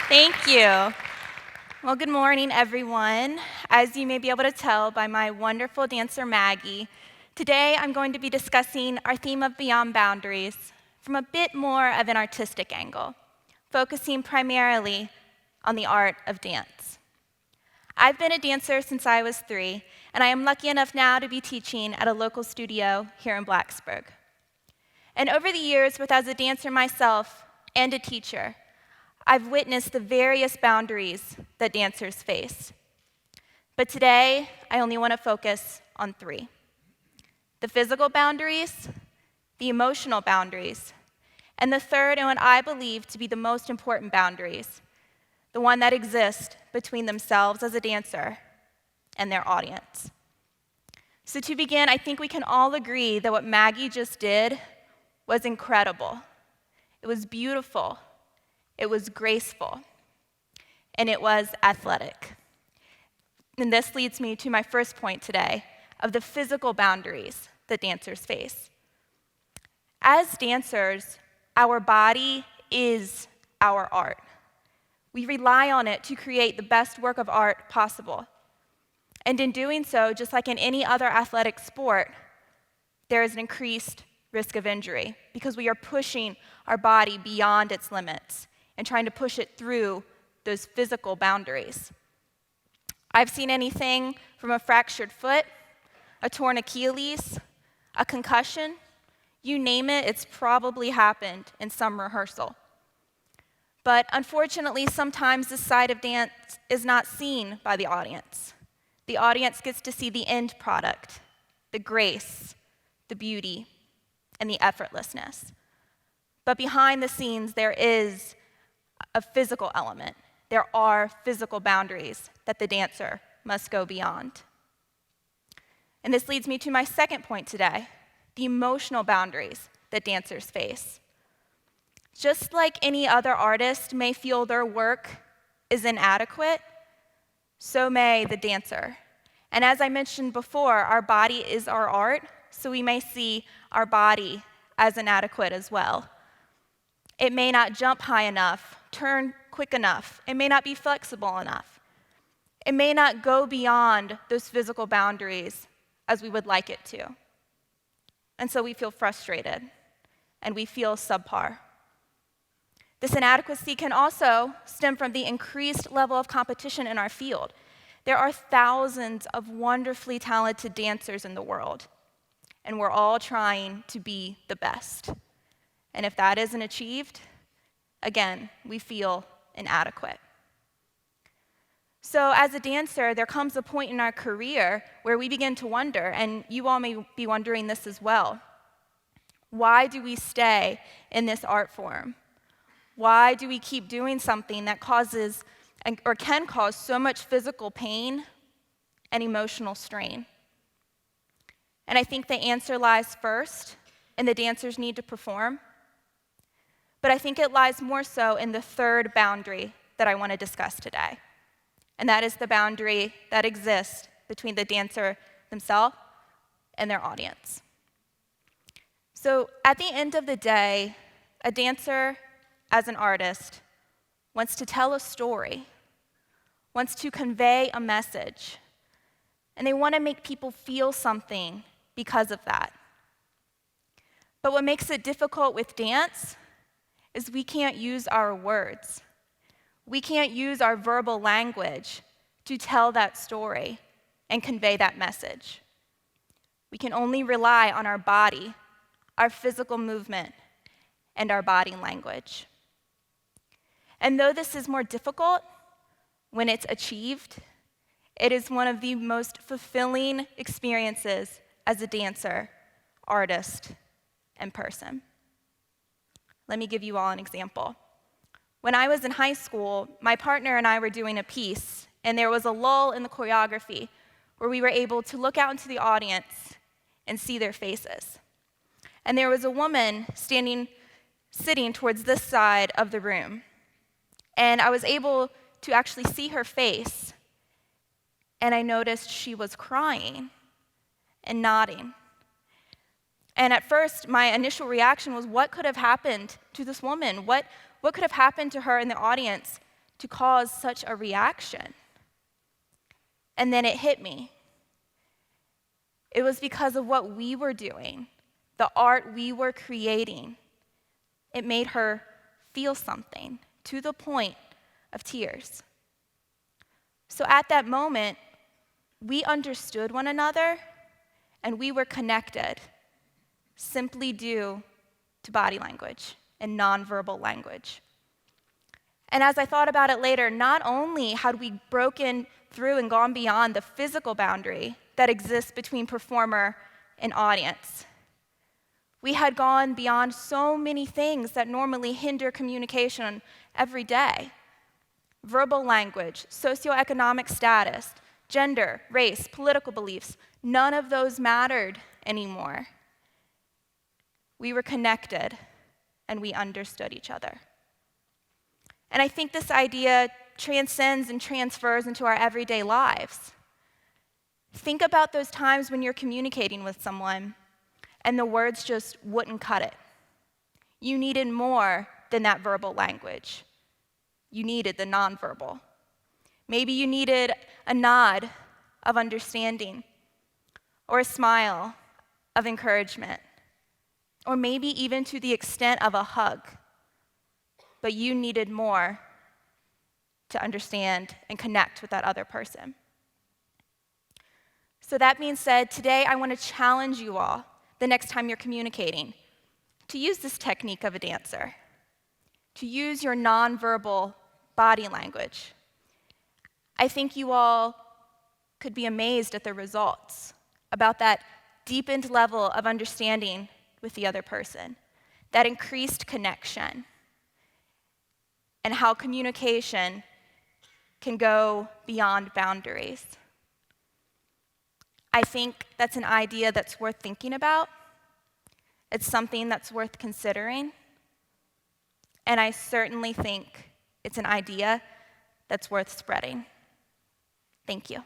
Thank you. Well, good morning, everyone. As you may be able to tell by my wonderful dancer, Maggie, today I'm going to be discussing our theme of Beyond Boundaries from a bit more of an artistic angle, focusing primarily on the art of dance. I've been a dancer since I was 3, and I am lucky enough now to be teaching at a local studio here in Blacksburg. And over the years, both as a dancer myself and a teacher, I've witnessed the various boundaries that dancers face. But today, I only want to focus on 3. The physical boundaries, the emotional boundaries, and the third, and what I believe to be the most important boundaries, the one that exists between themselves as a dancer and their audience. So to begin, I think we can all agree that what Maggie just did was incredible. It was beautiful. It was graceful, and it was athletic. And this leads me to my first point today of the physical boundaries that dancers face. As dancers, our body is our art. We rely on it to create the best work of art possible. And in doing so, just like in any other athletic sport, there is an increased risk of injury because we are pushing our body beyond its limits and trying to push it through those physical boundaries. I've seen anything from a fractured foot, a torn Achilles, a concussion, you name it, it's probably happened in some rehearsal. But unfortunately, sometimes this side of dance is not seen by the audience. The audience gets to see the end product, the grace, the beauty, and the effortlessness. But behind the scenes, there is a physical element. There are physical boundaries that the dancer must go beyond. And this leads me to my second point today, the emotional boundaries that dancers face. Just like any other artist may feel their work is inadequate, so may the dancer. And as I mentioned before, our body is our art, so we may see our body as inadequate as well. It may not jump high enough, turn quick enough. It may not be flexible enough. It may not go beyond those physical boundaries as we would like it to. And so we feel frustrated and we feel subpar. This inadequacy can also stem from the increased level of competition in our field. There are thousands of wonderfully talented dancers in the world, and we're all trying to be the best. And if that isn't achieved, again, we feel inadequate. So as a dancer, there comes a point in our career where we begin to wonder, and you all may be wondering this as well, why do we stay in this art form? Why do we keep doing something that causes or can cause so much physical pain and emotional strain? And I think the answer lies first in the dancer's need to perform. But I think it lies more so in the third boundary that I want to discuss today. And that is the boundary that exists between the dancer themselves and their audience. So at the end of the day, a dancer, as an artist, wants to tell a story, wants to convey a message, and they want to make people feel something because of that. But what makes it difficult with dance is we can't use our words. We can't use our verbal language to tell that story and convey that message. We can only rely on our body, our physical movement, and our body language. And though this is more difficult when it's achieved, it is one of the most fulfilling experiences as a dancer, artist, and person. Let me give you all an example. When I was in high school, my partner and I were doing a piece, and there was a lull in the choreography where we were able to look out into the audience and see their faces. And there was a woman sitting towards this side of the room. And I was able to actually see her face, and I noticed she was crying and nodding. And at first, my initial reaction was, what could have happened to this woman? What could have happened to her in the audience to cause such a reaction? And then it hit me. It was because of what we were doing, the art we were creating. It made her feel something to the point of tears. So at that moment, we understood one another and we were connected simply due to body language and nonverbal language. And as I thought about it later, not only had we broken through and gone beyond the physical boundary that exists between performer and audience, we had gone beyond so many things that normally hinder communication every day. Verbal language, socioeconomic status, gender, race, political beliefs, none of those mattered anymore. We were connected and we understood each other. And I think this idea transcends and transfers into our everyday lives. Think about those times when you're communicating with someone and the words just wouldn't cut it. You needed more than that verbal language. You needed the nonverbal. Maybe you needed a nod of understanding, or a smile of encouragement, or maybe even to the extent of a hug. But you needed more to understand and connect with that other person. So that being said, today I want to challenge you all, the next time you're communicating, to use this technique of a dancer, to use your nonverbal body language. I think you all could be amazed at the results about that deepened level of understanding with the other person, that increased connection, and how communication can go beyond boundaries. I think that's an idea that's worth thinking about. It's something that's worth considering. And I certainly think it's an idea that's worth spreading. Thank you.